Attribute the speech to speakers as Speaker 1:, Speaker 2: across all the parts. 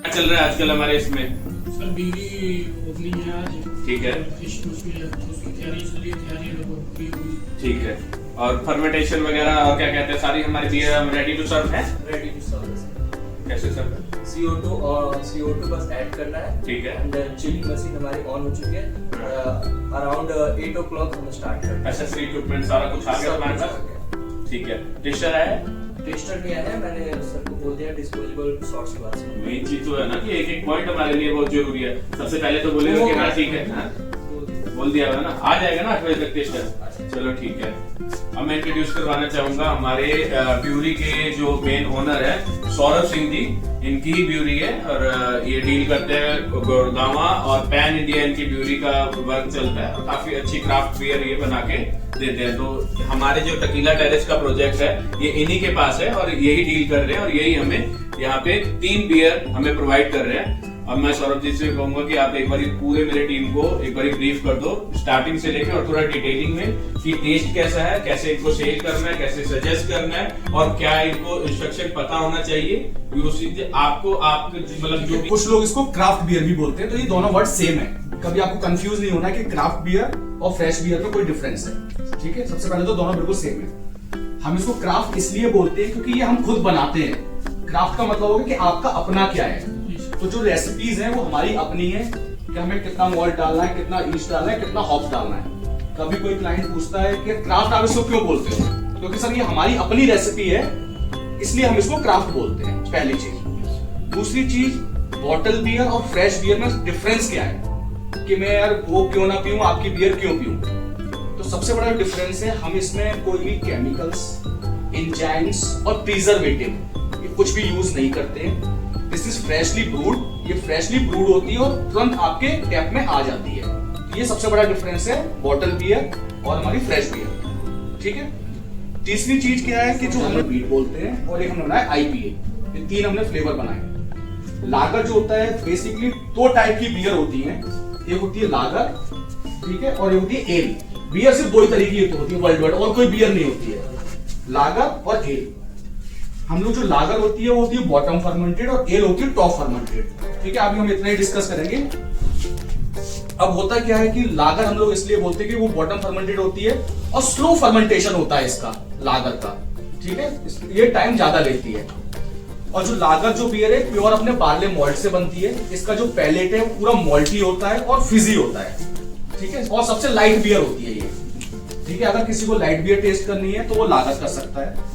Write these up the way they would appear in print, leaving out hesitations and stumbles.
Speaker 1: क्या चल रहा है आजकल हमारे इसमें?
Speaker 2: सर बीवी ओपनिंग है आज।
Speaker 1: ठीक है,
Speaker 2: फिश उसकी तैयारी चल रही है, तैयारी लगभग हुई।
Speaker 1: ठीक है। और फर्मेंटेशन वगैरह और क्या कहते हैं, सारी हमारी बियर रेडी टू सर्व है।
Speaker 3: Ready to serve.
Speaker 1: कैसे सर्व है?
Speaker 3: CO2 और CO2 बस ऐड करना है।
Speaker 1: ठीक है।
Speaker 3: एंड चिलिंग मशीन हमारी ऑन हो चुकी है। अराउंड 8 o'clock हम स्टार्ट करते हैं।
Speaker 1: एसेसरी इक्विपमेंट सारा कुछ आ गया हमारे पास। ठीक है। टेस्टर है?
Speaker 3: टेस्टर नहीं आया है, मैंने सर को बोल दिया डिस्पोजेबल शॉट्स ग्लास में।
Speaker 1: मेन चीज तो है ना कि एक एक पॉइंट हमारे लिए बहुत जरूरी है। सबसे पहले तो बोलेगा कि हाँ ठीक है ना, बोल दिया है ना, आ जाएगा ना 8 बजे तक टेस्टर। चलो ठीक है। अब मैं इंट्रोड्यूस करवाना चाहूंगा हमारे ब्यूरी के जो मेन ओनर है सौरभ सिंह जी। इनकी ही ब्यूरी है और ये डील करते हैं गुड़गांव और पैन इंडिया इनकी ब्यूरी का वर्क चलता है और काफी अच्छी क्राफ्ट बियर ये बना के देते हैं। तो हमारे जो टकीला टेरेस का प्रोजेक्ट है ये इन्हीं के पास है और यही डील कर रहे हैं और यही हमें यहाँ पे 3 बियर हमें प्रोवाइड कर रहे हैं। अब मैं सौरभ जी से कहूंगा कि आप एक बार पूरे मेरे टीम को एक बार ब्रीफ कर दो स्टार्टिंग से लेकर और थोड़ा डिटेलिंग में कि टेस्ट कैसा है, कैसे इनको सेल करना है, कैसे सजेस्ट करना है और क्या इनको इंस्ट्रक्शन पता होना चाहिए। आपको आपके मतलब जो
Speaker 4: कुछ लोग इसको क्राफ्ट बियर भी बोलते हैं, तो ये दोनों वर्ड सेम है। कभी आपको कंफ्यूज नहीं होना कि क्राफ्ट बियर और फ्रेश बियर में कोई डिफरेंस है। ठीक है, सबसे पहले तो दोनों बिल्कुल सेम है। हम इसको क्राफ्ट इसलिए बोलते हैं क्योंकि ये हम खुद बनाते हैं। क्राफ्ट का मतलब होगा कि आपका अपना क्या है। तो जो रेसिपीज हैं वो हमारी अपनी है कि हमें कितना मॉल्ट डालना है, कितना ईस्ट डालना है, कितना हॉप्स डालना है। कभी कोई क्लाइंट पूछता है कि क्राफ्ट आप इसको क्यों बोलते हो, क्योंकि सर ये हमारी अपनी रेसिपी है इसलिए हम इसको क्राफ्ट बोलते हैं। पहली चीज। दूसरी चीज, बॉटल बियर और फ्रेश बियर में डिफरेंस क्या है कि मैं यार वो क्यों ना पीऊं, आपकी बियर क्यों पीऊं। तो सबसे बड़ा डिफरेंस है हम इसमें कोई भी केमिकल्स, एंजाइम्स और प्रिजर्वेटिव ये कुछ भी यूज नहीं करते। This is freshly brood. ये फ्रेशली ब्रूड होती है और तुरंत आपके टैप में आ जाती है। तो ये सबसे बड़ा डिफरेंस है बॉटल बियर और हमारी फ्रेश बियर। ठीक है। तीसरी चीज क्या है कि जो हम वीट बोलते हैं और एक हमने बनाया IPA। ये 3 हमने फ्लेवर बनाए। लागर जो होता है बेसिकली 2 टाइप की बियर होती है। एक होती है लागर, ठीक है, और एक होती है एल। बियर सिर्फ 2 ही तरीके की होती है वर्ल्ड वाइड, और कोई बियर नहीं होती है, लागर और एल। हम लोग जो लागर होती है वो होती है बॉटम फर्मेंटेड और एल होती है टॉप फर्मेंटेड। ठीक है, अभी हम इतना ही डिस्कस करेंगे। अब होता क्या है कि लागर हम लोग इसलिए बोलते हैं कि वो बॉटम फर्मेंटेड होती है और स्लो फर्मेंटेशन होता है इसका लागर का। ठीक है, ये टाइम ज्यादा लेती है। और जो लागर जो बियर है प्योर अपने बार्ले मॉल्ट से बनती है। इसका जो पैलेट है पूरा मॉल्टी होता है और फिजी होता है। ठीक है, और सबसे लाइट बियर होती है ये। ठीक है, अगर किसी को लाइट बियर टेस्ट करनी है तो वो लागर कर सकता है।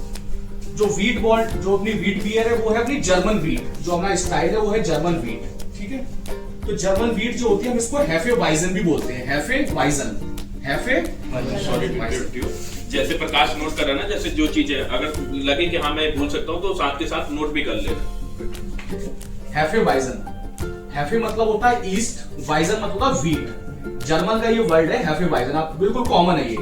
Speaker 4: जो वीट बॉल्ट जो अपनी वीट बियर है वो है अपनी जर्मन वीट। जो हमारा स्टाइल है वो है जर्मन वीट। ठीक है, तो जर्मन वीट जो होती है हम इसको हैफे वाइजन भी बोलते हैं। हैफे वाइजन, हैफे वाइजन।
Speaker 1: जैसे प्रकाश नोट कर रहा है ना, जैसे जो चीजें अगर लगे कि हाँ मैं भूल सकता हूँ तो साथ के साथ नोट भी कर लेना।
Speaker 4: हैफे वाइजन। हैफे मतलब होता है ईस्ट, वाइजन मतलब होता है वीट। जर्मन का ये वर्ड है हैफे वाइजन, आप बिल्कुल कॉमन है ये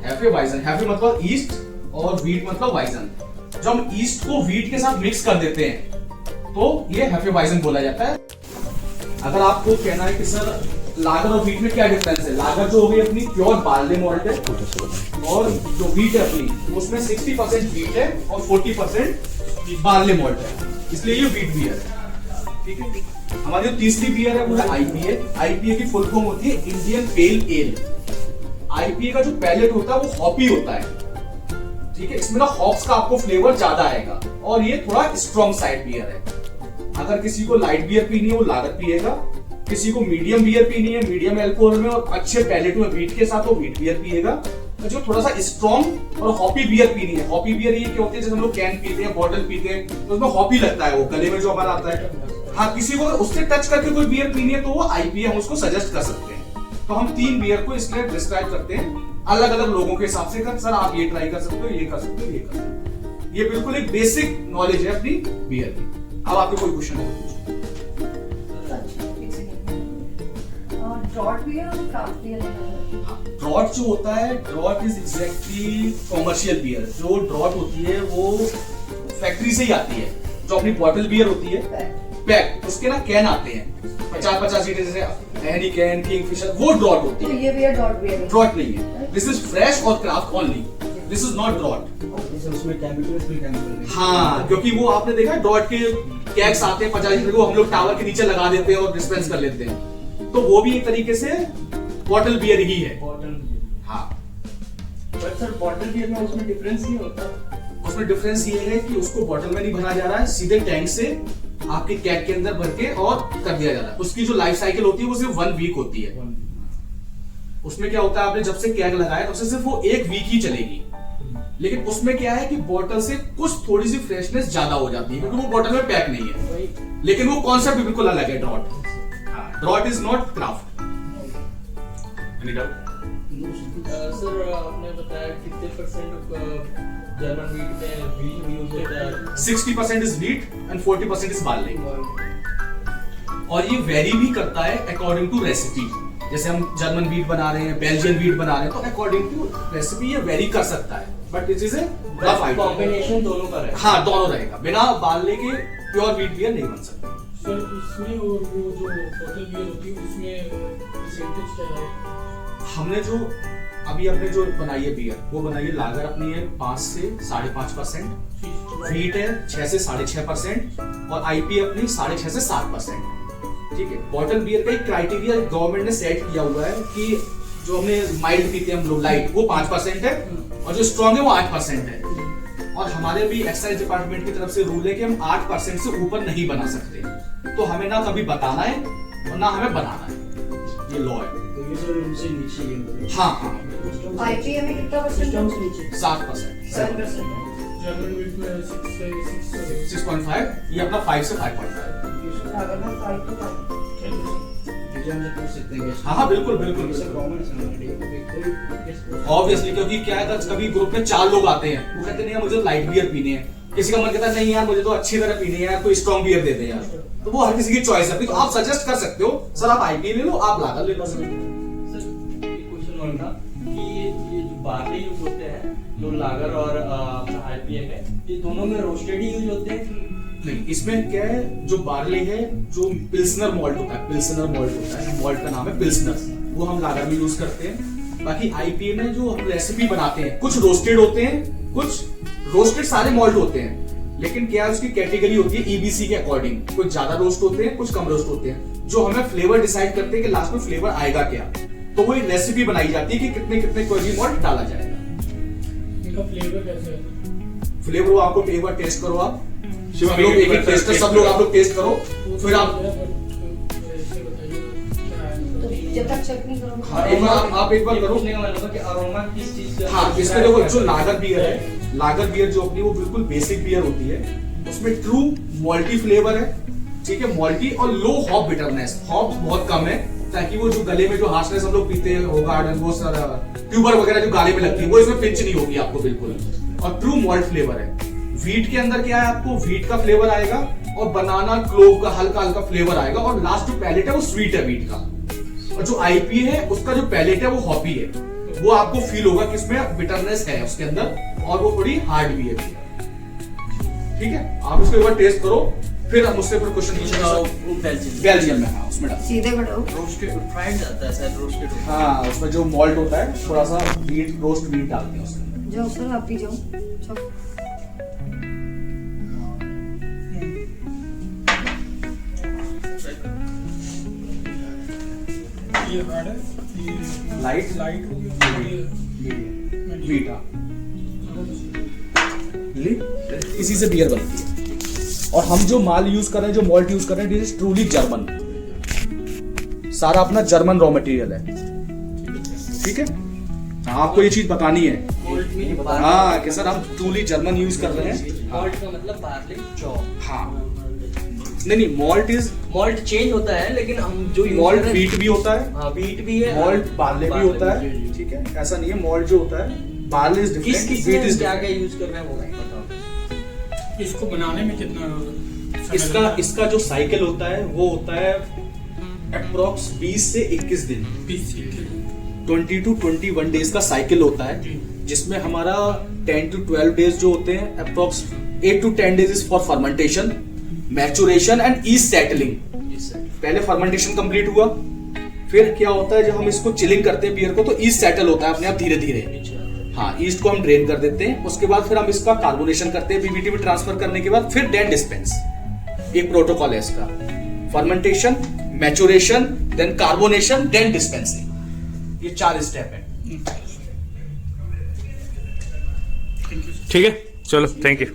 Speaker 4: हैफे वाइजन। हैफे मतलब ईस्ट और वीट मतलब वाइजन। जब हम ईस्ट को वीट के साथ मिक्स कर देते हैं तो ये हैफे वाइजन बोला जाता है। अगर आपको कहना है कि सर लागर और वीट में क्या डिफरेंस है, लागर जो होगी अपनी प्योर बार्ले मॉल्ट है और जो वीट है अपनी उसमें 60% वीट है और 40% बार्ले मॉल्ट है, इसलिए ये वीट बियर है। ठीक है, हमारी जो तीसरी बियर है वो है IPA। IPA की फुल फॉर्म होती है इंडियन पेल एल। IPA का जो पैलेट होता है वो हॉपी होता है। ठीक है, इसमें ना हॉप्स का आपको फ्लेवर ज्यादा आएगा और ये थोड़ा स्ट्रॉन्ग साइड बियर है। अगर किसी को लाइट बियर पीनी है वो लागर पिएगा, किसी को मीडियम बियर पीनी है मीडियम अल्कोहल में और अच्छे पैलेट में वीट के साथ वो वीट बियर पिएगा। तो जो थोड़ा सा स्ट्रॉन्ग और हॉपी बियर पीनी है, हॉपी बियर ये क्या होती है जैसे हम लोग कैन पीते हैं, बॉटल पीते हैं तो उसमें हॉपी लगता है वो गले में जो हमारा आता है। हाँ, किसी को अगर उससे टच करके कोई बियर पीनी है तो वो IPA हम उसको सजेस्ट कर सकते हैं। तो हम 3 बियर को इसलिए डिस्क्राइब करते हैं अलग अलग लोगों के हिसाब से। सर आप ये ट्राई कर सकते हो, ये कर सकते हो, ये कर सकते हो। ये बिल्कुल एक बेसिक नॉलेज है अपनी बियर की। अब आपके कोई क्वेश्चन है?
Speaker 5: ड्रॉट बियर और क्राफ्ट बियर
Speaker 4: ड्रॉट जो होता है, draught is exactly commercial beer. जो ड्रॉट होती है वो फैक्ट्री से ही आती है। जो अपनी बॉटल बियर होती है पैक, उसके ना कैन आते हैं 50-50 लीटर, जैसे एनी कैन, किंगफिशर, वो ड्रॉट होती है।
Speaker 5: तो ये बियर ड्रॉट बियर है?
Speaker 4: ड्रॉट नहीं है, दिस इज फ्रेश और craft only, this is not draught.
Speaker 3: उसमें केमिकल।
Speaker 4: हाँ, क्योंकि वो आपने देखा ड्रॉट के कैक्स आते हैं 50 लीटर को हम लोग टावर के नीचे लगा देते हैं और डिस्पेंस कर लेते हैं, तो वो भी एक तरीके से बॉटल बियर ही है। हाँ,
Speaker 3: बट सर बॉटल बियर में उसमें डिफरेंस नहीं होता?
Speaker 4: उसमें डिफरेंस ये है कि उसको बॉटल में नहीं भरा जा रहा है, सीधे टैंक से आपके कैक के अंदर भर के और कर दिया जा रहा है। उसकी जो लाइफ साइकिल होती है वो सिर्फ 1 वीक होती है। उसमें क्या होता है, आपने जब से कैक लगाया तब से सिर्फ वो 1 वीक ही चलेगी। लेकिन उसमें क्या है कि बॉटल से कुछ थोड़ी सी फ्रेशनेस ज्यादा हो जाती है क्योंकि वो बॉटल में पैक नहीं है, लेकिन वो कॉन्सेप्ट बिल्कुल अलग है। Draught is not craft.
Speaker 3: Sir आपने बताया कितने % जर्मन वीट में व्हीट यूज होता है?
Speaker 4: 60% is wheat and 40% is barley. और ये वेरी भी करता है अकॉर्डिंग टू रेसिपी। जैसे हम जर्मन व्हीट बना रहे हैं, बेल्जियन व्हीट बना रहे हैं, तो अकॉर्डिंग टू रेसिपी ये वेरी कर सकता है, but it is a rough item.
Speaker 3: Combination दोनों का रहेगा।
Speaker 4: हाँ, दोनों रहेगा। बिना बार्ले के प्योर व्हीट बियर नहीं बन सकता।
Speaker 2: सर इसमें और वो जो बॉटल बियर होती है उसमें परसेंटेज क्या है?
Speaker 4: हमने जो अभी अपने जो बनाई है बियर, वो बनाई है लागर अपनी है 5 से 5.5%, व्हीट है 6 से 6.5% और आईपी अपनी 6.5 से 7%। ठीक है, बॉटल बियर का एक क्राइटेरिया गवर्नमेंट ने सेट किया हुआ है कि जो हमने माइल्ड पीते हैं हम लोग लाइट, वो 5% है और जो स्ट्रॉन्ग है वो 8% है। और हमारे भी एक्साइज डिपार्टमेंट की तरफ से रूल है कि हम 8% से ऊपर नहीं बना सकते, तो हमें ना कभी बताना है और ना हमें बनाना है, ये लॉ है।
Speaker 2: तो ये सर उनसे नीचे ही
Speaker 4: हाँ हाँ,
Speaker 5: आईपीए में कितना परसेंट?
Speaker 2: 7%
Speaker 4: 7%।
Speaker 2: जर्मन वीट में 6 से
Speaker 4: 6.5, ये अपना 5 से 5.5।
Speaker 5: अगर मैं 5 to 5
Speaker 4: हाँ हाँ, बिल्कुल बिल्कुल ऑब्वियसली, क्योंकि क्या है कभी ग्रुप में 4 लोग आते हैं, वो कहते नहीं यार मुझे लाइट बियर पीने हैं, किसी का मन कहता है नहीं यार मुझे तो अच्छी तरह पीने हैं यार, कोई स्ट्रॉन्ग बियर दे दे यार, तो वो हर किसी की चॉइस है। तो आप सजेस्ट कर सकते हो सर आप आईपी ले लो, आप लागर ले लो।
Speaker 3: सर एक क्वेश्चन और था कि ये जो बार्ले यूज होते हैं, जो लागर और आईपीए में, ये दोनों में रोस्टेड ही यूज होते हैं?
Speaker 4: नहीं, इसमें क्या है, जो बार्ले है, जो पिल्सनर मॉल्ट होता है, पिल्सनर मॉल्ट होता है, मॉल्ट का नाम है पिल्सनर, वो हम लागर में यूज करते हैं। बाकी आईपीए में जो हम रेसिपी बनाते हैं, कुछ रोस्टेड होते हैं, कुछ रोस्टेड सारे मॉल्ट होते हैं, लेकिन क्या है उसकी कैटेगरी होती है ईबीसी के अकॉर्डिंग, कुछ ज्यादा रोस्ट होते हैं, कुछ कम रोस्ट होते हैं, जो हमें फ्लेवर डिसाइड करते हैं कि लास्ट में फ्लेवर आएगा क्या, तो वो एक रेसिपी बनाई जाती है कि कितने कितने क्वालिटी मॉल्ट डाला जाएगा।
Speaker 2: इनका फ्लेवर कैसे है?
Speaker 4: फ्लेवर वो आपको एक बार टेस्ट करो, आप
Speaker 1: शिवा,
Speaker 4: सब लोग एक एक टेस्ट, सब लोग आप लोग टेस्ट करो, फिर आप
Speaker 2: ऐसे बताइए क्या है?
Speaker 5: तो जब तक चेक नहीं करोगे
Speaker 4: हाँ, एक बार आप एक बार करो।
Speaker 3: पूछने का मतलब कि अरोमा किस चीज से?
Speaker 4: हाँ, इसमें देखो जो लागर बियर है, लागर बियर जो अपनी वो बिल्कुल बेसिक बियर होती है, उसमें ट्रू मॉल्टी फ्लेवर है, ठीक है, मॉल्टी और लो हॉप बिटरनेस, हॉप बहुत कम है, ताकि वो जो गले में जो हार्शनेस हम लोग पीते हैं होगार्ड, वो सारा ट्यूबर वगैरह जो गाले में लगती है, वो इसमें पिंच नहीं होगी आपको बिल्कुल, और ट्रू मॉल्ट फ्लेवर है। व्हीट के अंदर क्या है, आपको व्हीट का फ्लेवर आएगा और बनाना क्लोव का हल्का हल्का फ्लेवर आएगा, और लास्ट जो पैलेट है वो स्वीट है व्हीट का, और जो आईपी है उसका जो पैलेट है वो हॉपी है, वो आपको फील होगा कि इसमें बिटरनेस है उसके अंदर, और वो थोड़ी हार्ड भी है। ठीक है, आप उसको एक बार टेस्ट करो, फिर हम उससे फिर क्वेश्चन पूछेंगे। बेल्जियम में, हाँ उसमें डाल
Speaker 5: सीधे खड़े हो।
Speaker 3: रोस्टेड फ्राइड जाता है शायद, रोस्टेड।
Speaker 4: हाँ, उसमें जो मॉल्ट होता है थोड़ा सा व्हीट, रोस्ट व्हीट डालते हैं उसमें।
Speaker 5: जाओ सर, आप भी जाओ। चलो।
Speaker 2: ये हार्ड है, ये
Speaker 4: लाइट
Speaker 2: लाइट हो गया,
Speaker 4: व्हीट, इसी से बियर बनती है। और हम जो माल यूज कर रहे हैं, जो मॉल्ट यूज कर रहे हैं, इट इज ट्रूली जर्मन, सारा अपना जर्मन रॉ मटेरियल है। ठीक है, आपको ये चीज बतानी है हाँ कि सर हम ट्रूली जर्मन यूज कर रहे हैं।
Speaker 3: मॉल्ट का मतलब बार्ले चॉप।
Speaker 4: हाँ, नहीं मॉल्ट इज,
Speaker 3: मॉल्ट चेंज होता है, लेकिन हम जो
Speaker 4: मॉल्ट व्हीट भी होता है,
Speaker 3: हाँ व्हीट भी है,
Speaker 4: मॉल्ट बार्ले भी होता है। ठीक है, ऐसा नहीं है, मॉल्ट जो होता है barley is different, wheat is
Speaker 3: क्या क्या यूज कर रहे हैं वो बताओ।
Speaker 2: इसको बनाने में कितना समय
Speaker 4: इसका
Speaker 2: लगता है?
Speaker 4: इसका जो साइकिल होता है वो होता है अप्रोक्स 20 से 21 दिन, 20 to 21 डेज का साइकिल होता है, जिसमें हमारा 10 to 12 डेज जो होते हैं, approx 8 to 10 days is for fermentation, maturation and east settling. पहले फर्मेंटेशन कंप्लीट हुआ, फिर क्या होता है जब हम इसको चिलिंग करते हैं बियर को, तो ईस्ट सेटल होता है अपने आप धीरे धीरे। हाँ, ईस्ट को हम ड्रेन कर देते हैं, उसके बाद फिर हम इसका कार्बोनेशन करते हैं बीबीटी में ट्रांसफर करने के बाद, फिर देन डिस्पेंस एक प्रोटोकॉल है इसका, fermentation, maturation, then carbonation, then dispensing. ये 4 स्टेप है।
Speaker 1: ठीक है, चलो, थैंक यू।